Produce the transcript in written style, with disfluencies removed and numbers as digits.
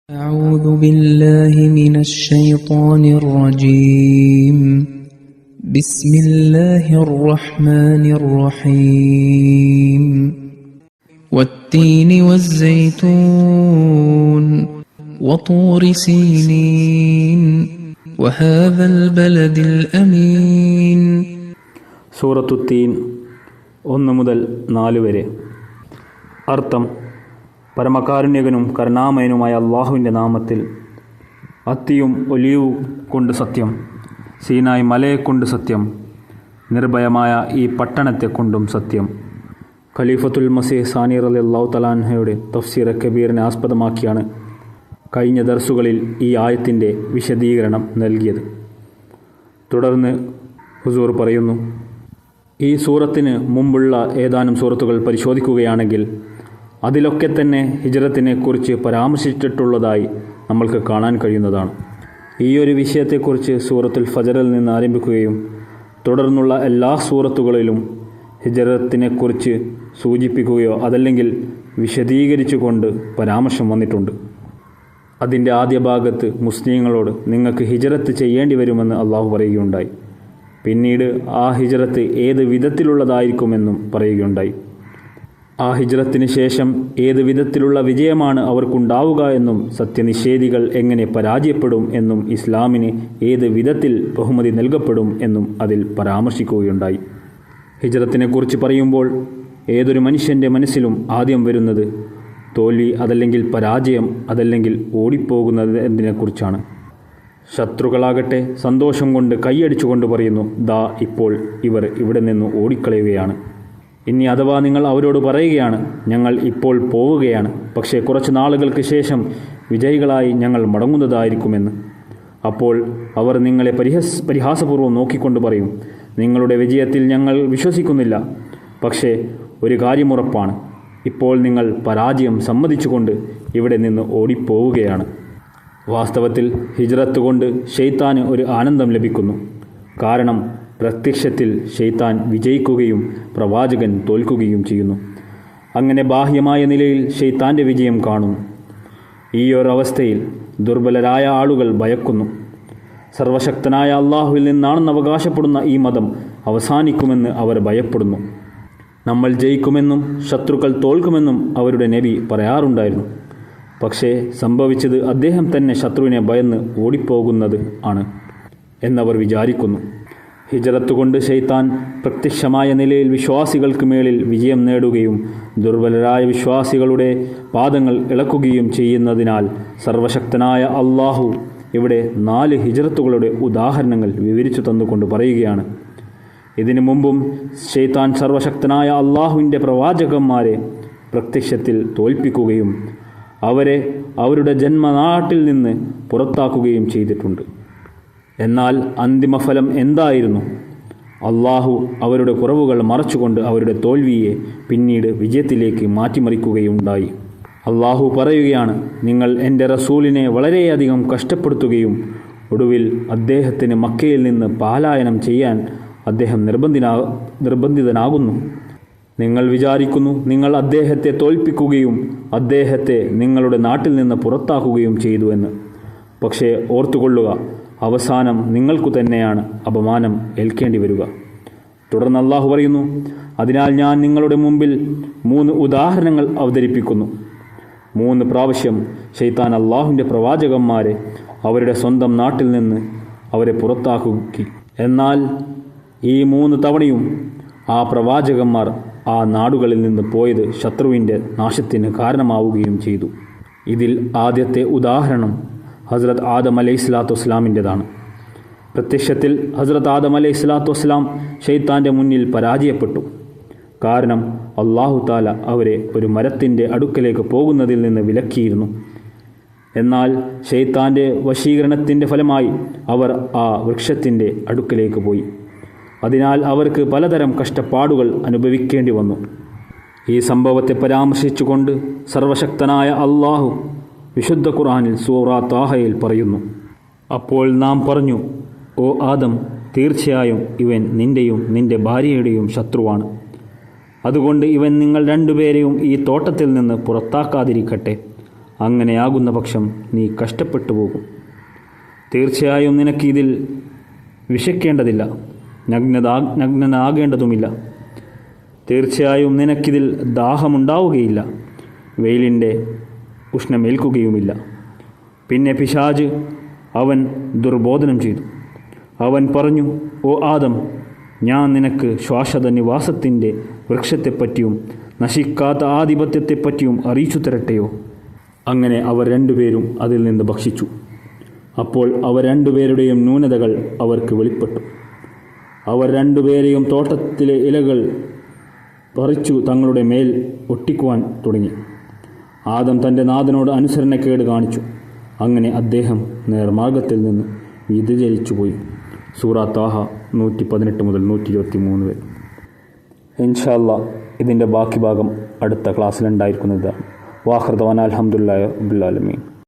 أعوذ بالله من الشيطان الرجيم بسم الله الرحمن الرحيم والتين والزيتون وطور سينين وهذا البلد الأمين സൂറത്തു തീൻ 1 മുതൽ 4 വരെ. അർത്ഥം: പരമകാരുണ്യകനും കരുണാമയനുമായ അള്ളാഹുവിൻ്റെ നാമത്തിൽ. അത്തിയും ഒലിവും കൊണ്ട് സത്യം, സീനായ് മലയെക്കൊണ്ട് സത്യം, നിർഭയമായ ഈ പട്ടണത്തെക്കൊണ്ടും സത്യം. ഖലീഫത്തുൽ മസീഹ് സാനി റളിയല്ലാഹു തആല അൻഹുയുടെ തഫ്സീർ കബീറിനെ ആസ്പദമാക്കിയാണ് കഴിഞ്ഞ ദർസുകളിൽ ഈ ആയത്തിൻ്റെ വിശദീകരണം നൽകിയത്. തുടർന്ന് ഹുസൂർ പറയുന്നു, ഈ സൂറത്തിന് മുമ്പുള്ള ഏതാനും സൂറത്തുകൾ പരിശോധിക്കുകയാണെങ്കിൽ അതിലൊക്കെ തന്നെ ഹിജ്റത്തിനെ കുറിച്ച് പരാമർശിച്ചിട്ടുള്ളതായി നമ്മൾക്ക് കാണാൻ കഴിയുന്നതാണ്. ഈ ഒരു വിഷയത്തെക്കുറിച്ച് സൂറത്തുൽ ഫജറിൽ നിന്ന് ആരംഭിക്കുകയും തുടർന്നുള്ള എല്ലാ സൂറത്തുകളിലും ഹിജ്റത്തിനെക്കുറിച്ച് സൂചിപ്പിക്കുകയോ അതല്ലെങ്കിൽ വിശദീകരിച്ചുകൊണ്ട് പരാമർശം വന്നിട്ടുണ്ട്. അതിൻ്റെ ആദ്യ ഭാഗത്ത് മുസ്ലിങ്ങളോട് നിങ്ങൾക്ക് ഹിജ്റത്ത് ചെയ്യേണ്ടി വരുമെന്ന് അള്ളാഹു പറയുകയുണ്ടായി. പിന്നീട് ആ ഹിജ്റത്ത് ഏത് വിധത്തിലുള്ളതായിരിക്കുമെന്നും പറയുകയുണ്ടായി. ആ ഹിജ്റത്തിന് ശേഷം ഏത് വിധത്തിലുള്ള വിജയമാണ് അവർക്കുണ്ടാവുക എന്നും സത്യനിഷേധികൾ എങ്ങനെ പരാജയപ്പെടും എന്നും ഇസ്ലാമിന് ഏത് വിധത്തിൽ ബഹുമതി നൽകപ്പെടും എന്നും അതിൽ പരാമർശിക്കുകയുണ്ടായി. ഹിജ്റത്തിനെക്കുറിച്ച് പറയുമ്പോൾ ഏതൊരു മനുഷ്യൻ്റെ മനസ്സിലും ആദ്യം വരുന്നത് തോൽവി അതല്ലെങ്കിൽ പരാജയം അതല്ലെങ്കിൽ ഓടിപ്പോകുന്നത് എന്നതിനെക്കുറിച്ചാണ്. ശത്രുക്കളാകട്ടെ സന്തോഷം കൊണ്ട് കൈയടിച്ചുകൊണ്ട് പറയുന്നു, ദാ ഇപ്പോൾ ഇവർ ഇവിടെ നിന്ന് ഓടിക്കളയുകയാണ്. ഇനി അഥവാ നിങ്ങൾ അവരോട് പറയുകയാണ്, ഞങ്ങൾ ഇപ്പോൾ പോവുകയാണ്, പക്ഷേ കുറച്ച് നാളുകൾക്ക് ശേഷം വിജയികളായി ഞങ്ങൾ മടങ്ങുന്നതായിരിക്കുമെന്ന്. അപ്പോൾ അവർ നിങ്ങളെ പരിഹാസപൂർവ്വം നോക്കിക്കൊണ്ട് പറയും, നിങ്ങളുടെ വിജയത്തിൽ ഞങ്ങൾ വിശ്വസിക്കുന്നില്ല. പക്ഷേ ഒരു കാര്യമുറപ്പാണ്, ഇപ്പോൾ നിങ്ങൾ പരാജയം സമ്മതിച്ചുകൊണ്ട് ഇവിടെ നിന്ന് ഓടിപ്പോവുകയാണ്. വാസ്തവത്തിൽ ഹിജ്റത്ത് കൊണ്ട് ശൈത്താന് ഒരു ആനന്ദം ലഭിക്കുന്നു. കാരണം പ്രത്യക്ഷത്തിൽ ശൈത്താൻ വിജയിക്കുകയും പ്രവാചകൻ തോൽക്കുകയും ചെയ്യുന്നു. അങ്ങനെ ബാഹ്യമായ നിലയിൽ ശൈത്താൻ്റെ വിജയം കാണുന്നു. ഈ ഒരു അവസ്ഥയിൽ ദുർബലരായ ആളുകൾ ഭയക്കുന്നു. സർവശക്തനായ അള്ളാഹുവിൽ നിന്നാണെന്ന് അവകാശപ്പെടുന്ന ഈ മതം അവസാനിക്കുമെന്ന് അവർ ഭയപ്പെടുന്നു. നമ്മൾ ജയിക്കുമെന്നും ശത്രുക്കൾ തോൽക്കുമെന്നും അവരുടെ നബി പറയാറുണ്ടായിരുന്നു. പക്ഷേ സംഭവിച്ചത് അദ്ദേഹം തന്നെ ശത്രുവിനെ ഭയന്ന് ഓടിപ്പോകുന്നത് ആണ് എന്നവർ വിചാരിക്കുന്നു. ഹിജ്റത്ത് കൊണ്ട് ശൈത്താൻ പ്രത്യക്ഷമായ നിലയിൽ വിശ്വാസികൾക്ക് മേളിൽ വിജയം നേടുകയും ദുർബലരായ വിശ്വാസികളുടെ പാദങ്ങൾ ഇളക്കുകയും ചെയ്യുന്നതിനാൽ സർവശക്തനായ അള്ളാഹു ഇവിടെ 4 ഹിജ്റത്തുകളുടെ ഉദാഹരണങ്ങൾ വിവരിച്ചു തന്നുകൊണ്ട് പറയുകയാണ്. ഇതിനു മുമ്പും ശൈത്താൻ സർവശക്തനായ അള്ളാഹുവിൻ്റെ പ്രവാചകന്മാരെ പ്രത്യക്ഷത്തിൽ തോൽപ്പിക്കുകയും അവരെ അവരുടെ ജന്മനാട്ടിൽ നിന്ന് പുറത്താക്കുകയും ചെയ്തിട്ടുണ്ട്. എന്നാൽ അന്തിമഫലം എന്തായിരുന്നു? അള്ളാഹു അവരുടെ കുറവുകൾ മറച്ചുകൊണ്ട് അവരുടെ തോൽവിയെ പിന്നീട് വിജയത്തിലേക്ക് മാറ്റിമറിക്കുകയുണ്ടായി. അള്ളാഹു പറയുകയാണ്, നിങ്ങൾ എൻ്റെ റസൂലിനെ വളരെയധികം കഷ്ടപ്പെടുത്തുകയും ഒടുവിൽ അദ്ദേഹത്തിന് മക്കയിൽ നിന്ന് പലായനം ചെയ്യാൻ അദ്ദേഹം നിർബന്ധിതനാകുന്നു. നിങ്ങൾ വിചാരിക്കുന്നു നിങ്ങൾ അദ്ദേഹത്തെ തോൽപ്പിക്കുകയും അദ്ദേഹത്തെ നിങ്ങളുടെ നാട്ടിൽ നിന്ന് പുറത്താക്കുകയും ചെയ്തു എന്ന്. പക്ഷേ ഓർത്തുകൊള്ളുക, അവസാനം നിങ്ങൾക്കു തന്നെയാണ് അപമാനം ഏൽക്കേണ്ടി വരിക. തുടർന്ന് അള്ളാഹു പറയുന്നു, അതിനാൽ ഞാൻ നിങ്ങളുടെ മുമ്പിൽ 3 ഉദാഹരണങ്ങൾ അവതരിപ്പിക്കുന്നു. 3 പ്രാവശ്യം ശൈത്താൻ അള്ളാഹുവിൻ്റെ പ്രവാചകന്മാരെ അവരുടെ സ്വന്തം നാട്ടിൽ നിന്ന് അവരെ പുറത്താക്കി. എന്നാൽ ഈ 3 തവണയും ആ പ്രവാചകന്മാർ ആ നാടുകളിൽ നിന്ന് പോയത് ശത്രുവിൻ്റെ നാശത്തിന് കാരണമാവുകയും ചെയ്തു. ഇതിൽ ആദ്യത്തെ ഉദാഹരണം ഹസ്രത്ത് ആദം അലൈഹിസ്സലാത്തു വസ്സലാമിൻ്റെതാണ്. പ്രത്യക്ഷത്തിൽ ഹസ്രത്ത് ആദം അലൈഹിസ്സലാത്തു വസ്സലാം ശൈത്താൻ്റെ മുന്നിൽ പരാജയപ്പെട്ടു. കാരണം അല്ലാഹു തആല അവരെ ഒരു മരത്തിൻ്റെ അടുക്കലേക്ക് പോകുന്നതിൽ നിന്ന് വിലക്കിയിരുന്നു. എന്നാൽ ശൈത്താൻ്റെ വശീകരണത്തിൻ്റെ ഫലമായി അവർ ആ വൃക്ഷത്തിൻ്റെ അടുക്കലേക്ക് പോയി. അതിനാൽ അവർക്ക് പലതരം കഷ്ടപ്പാടുകൾ അനുഭവിക്കേണ്ടി വന്നു. ഈ സംഭവത്തെ പരാമർശിച്ചുകൊണ്ട് സർവശക്തനായ അള്ളാഹു വിശുദ്ധ ഖുർആനിൽ സൂറ താഹയിൽ പറയുന്നു, അപ്പോൾ നാം പറഞ്ഞു, ഓ ആദം, തീർച്ചയായും ഇവൻ നിൻ്റെയും നിൻ്റെ ഭാര്യയുടെയും ശത്രുവാണ്. അതുകൊണ്ട് ഇവൻ നിങ്ങൾ രണ്ടുപേരെയും ഈ തോട്ടത്തിൽ നിന്ന് പുറത്താക്കാതിരിക്കട്ടെ. അങ്ങനെയാകുന്ന പക്ഷം നീ കഷ്ടപ്പെട്ടു പോകും. തീർച്ചയായും നിനക്കിതിൽ വിശക്കേണ്ടതില്ല, നഗ്നനാകേണ്ടതുമില്ല. തീർച്ചയായും നിനക്കിതിൽ ദാഹമുണ്ടാവുകയില്ല, വെയിലിൻ്റെ ഉഷ്ണമേൽക്കുകയുമില്ല. പിന്നെ പിശാച് അവൻ ദുർബോധനം ചെയ്തു. അവൻ പറഞ്ഞു, ഓ ആദം, ഞാൻ നിനക്ക് ശാശ്വത നിവാസത്തിൻ്റെ വൃക്ഷത്തെപ്പറ്റിയും നശിക്കാത്ത ആധിപത്യത്തെപ്പറ്റിയും അറിയിച്ചു തരട്ടെയോ? അങ്ങനെ അവർ രണ്ടുപേരും അതിൽ നിന്ന് ഭക്ഷിച്ചു. അപ്പോൾ അവർ രണ്ടുപേരുടെയും ന്യൂനതകൾ അവർക്ക് വെളിപ്പെട്ടു. അവർ രണ്ടുപേരെയും തോട്ടത്തിലെ ഇലകൾ പറിച്ചു തങ്ങളുടെ മേൽ ഒട്ടിക്കുവാൻ തുടങ്ങി. ആദം തൻ്റെ നാഥനോട് അനുസരണക്കേട് കാണിച്ചു. അങ്ങനെ അദ്ദേഹം നേർമാർഗത്തിൽ നിന്ന് വ്യതിചലിച്ചുപോയി. സൂറ താഹ 118 മുതൽ 123 വരെ. ഇൻഷാ അല്ലാഹ് ഇതിൻ്റെ ബാക്കി ഭാഗം അടുത്ത ക്ലാസ്സിലുണ്ടായിരിക്കുന്നതാണ്. വാഖിർ ദഅ്വാനാ അൽഹംദുലില്ലാഹി റബ്ബിൽ ആലമീൻ.